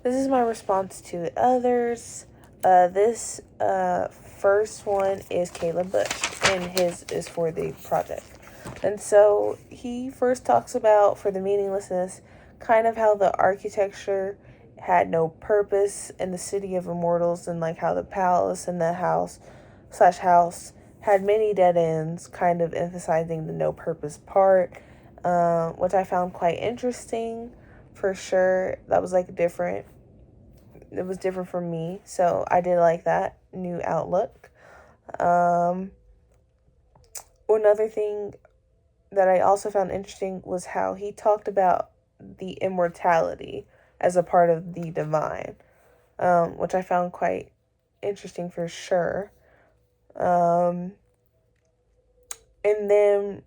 This is my response to the others. This first one is Caleb Bush, and his is for the project. And so he first talks about, for the meaninglessness, kind of how the architecture had no purpose in the city of immortals, and like how the palace and the house had many dead ends, kind of emphasizing the no purpose part, which I found quite interesting for sure. That was like different. It was different for me, so I did like that new outlook. Another thing that I also found interesting was how he talked about the immortality as a part of the divine, which I found quite interesting for sure. And then,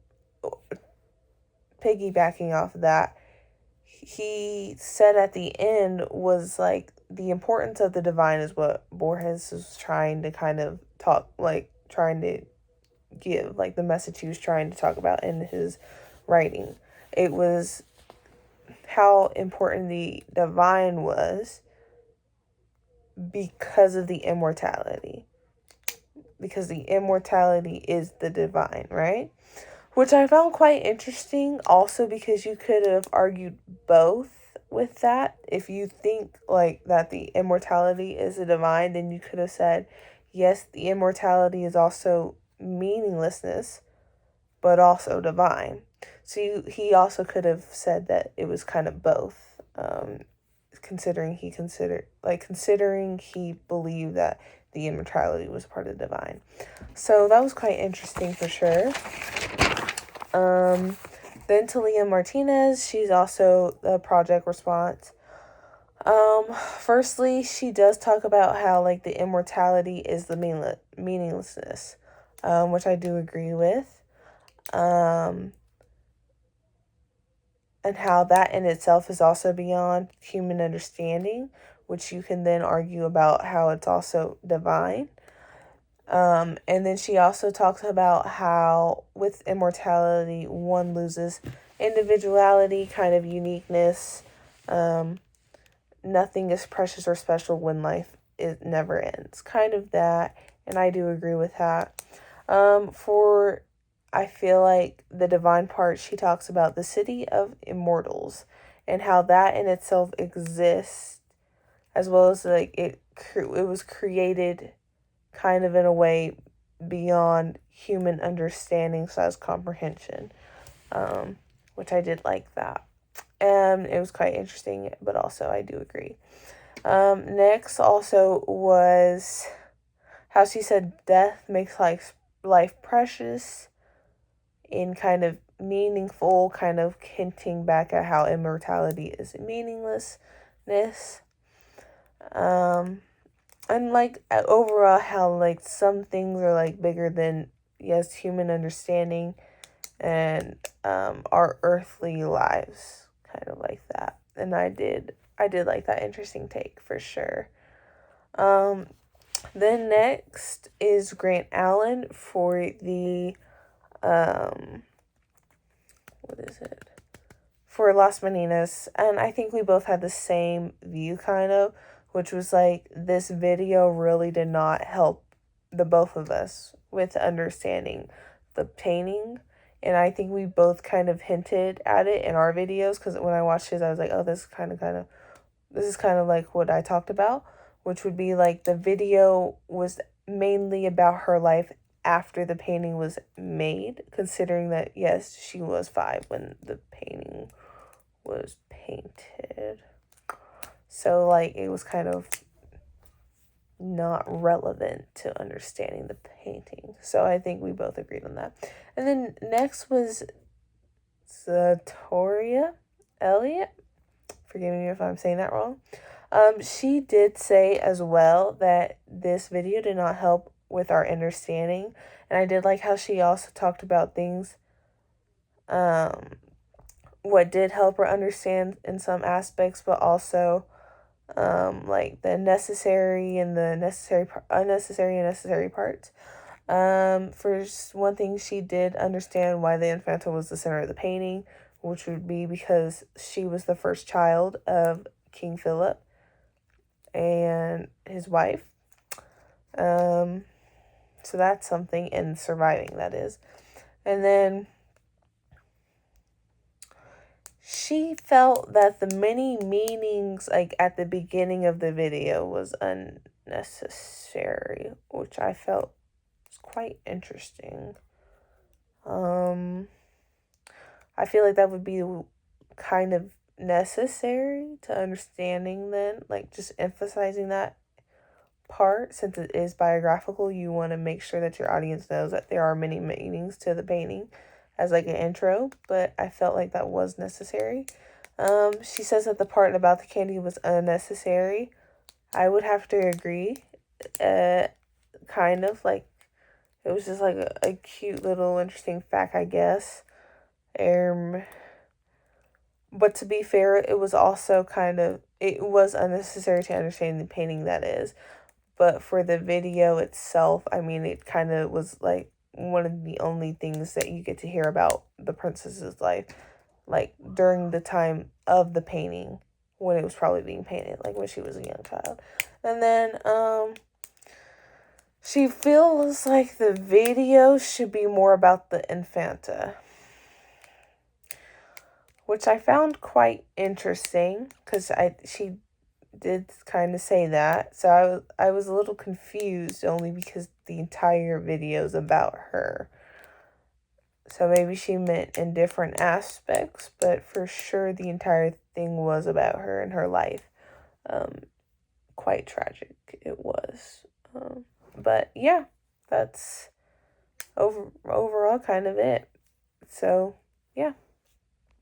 piggybacking off of that, he said at the end was like the importance of the divine is what Borges was trying to kind of talk, like trying to give, like the message he was trying to talk about in his writing. It was how important the divine was because of the immortality. Because the immortality is the divine, right? Which I found quite interesting also because you could have argued both with that. If you think like that the immortality is the divine, then you could have said, yes, the immortality is also meaninglessness, but also divine. So he also could have said that it was kind of both, considering he believed that the immortality was part of the divine. So that was quite interesting for sure. Then Talia Martinez, she's also the project response. Firstly, she does talk about how like the immortality is the meaninglessness, which I do agree with. And how that in itself is also beyond human understanding, which you can then argue about how it's also divine. And then she also talks about how with immortality, one loses individuality, kind of uniqueness. Nothing is precious or special when life it never ends. Kind of that, and I do agree with that. I feel like the divine part, she talks about the city of immortals and how that in itself exists, as well as like it was created kind of in a way beyond human understanding / comprehension, which I did like that. And it was quite interesting, but also I do agree. Next also was how she said death makes life precious in kind of meaningful, kind of hinting back at how immortality is meaninglessness. And like overall how like some things are like bigger than, yes, human understanding and our earthly lives, kind of like that. And I did like that interesting take for sure. Then next is Grant Allen for the what is it? For Las Meninas, and I think we both had the same view kind of, which was like this video really did not help the both of us with understanding the painting. And I think we both kind of hinted at it in our videos, because when I watched his, I was like, oh, this is kind of like what I talked about, which would be like the video was mainly about her life after the painting was made, considering that, yes, she was 5 when the painting was painted. So, like, it was kind of not relevant to understanding the painting. So, I think we both agreed on that. And then next was Zatoria Elliott. Forgive me if I'm saying that wrong. She did say as well that this video did not help with our understanding. And I did like how she also talked about things, what did help her understand in some aspects, but also like the necessary and the unnecessary and necessary parts. For one thing, she did understand why the Infanta was the center of the painting, which would be because she was the first child of King Philip and his wife. So that's something, and surviving, that is. And then she felt that the many meanings, like, at the beginning of the video was unnecessary, which I felt was quite interesting. I feel like that would be kind of necessary to understanding then, like, just emphasizing that part. Since it is biographical, you want to make sure that your audience knows that there are many meanings to the painting as like an intro, but I felt like that was necessary. She says that the part about the candy was unnecessary. I would have to agree. Kind of, like, it was just like a cute little interesting fact, I guess. But to be fair, it was also it was unnecessary to understand the painting, that is. But for the video itself, I mean, it kind of was like one of the only things that you get to hear about the princess's life, like during the time of the painting, when it was probably being painted, like when she was a young child. And then she feels like the video should be more about the Infanta, which I found quite interesting, because she did kind of say that. So I was a little confused, only because the entire video is about her. So maybe she meant in different aspects, but for sure the entire thing was about her and her life. Quite tragic it was. But yeah, that's overall kind of it. So yeah.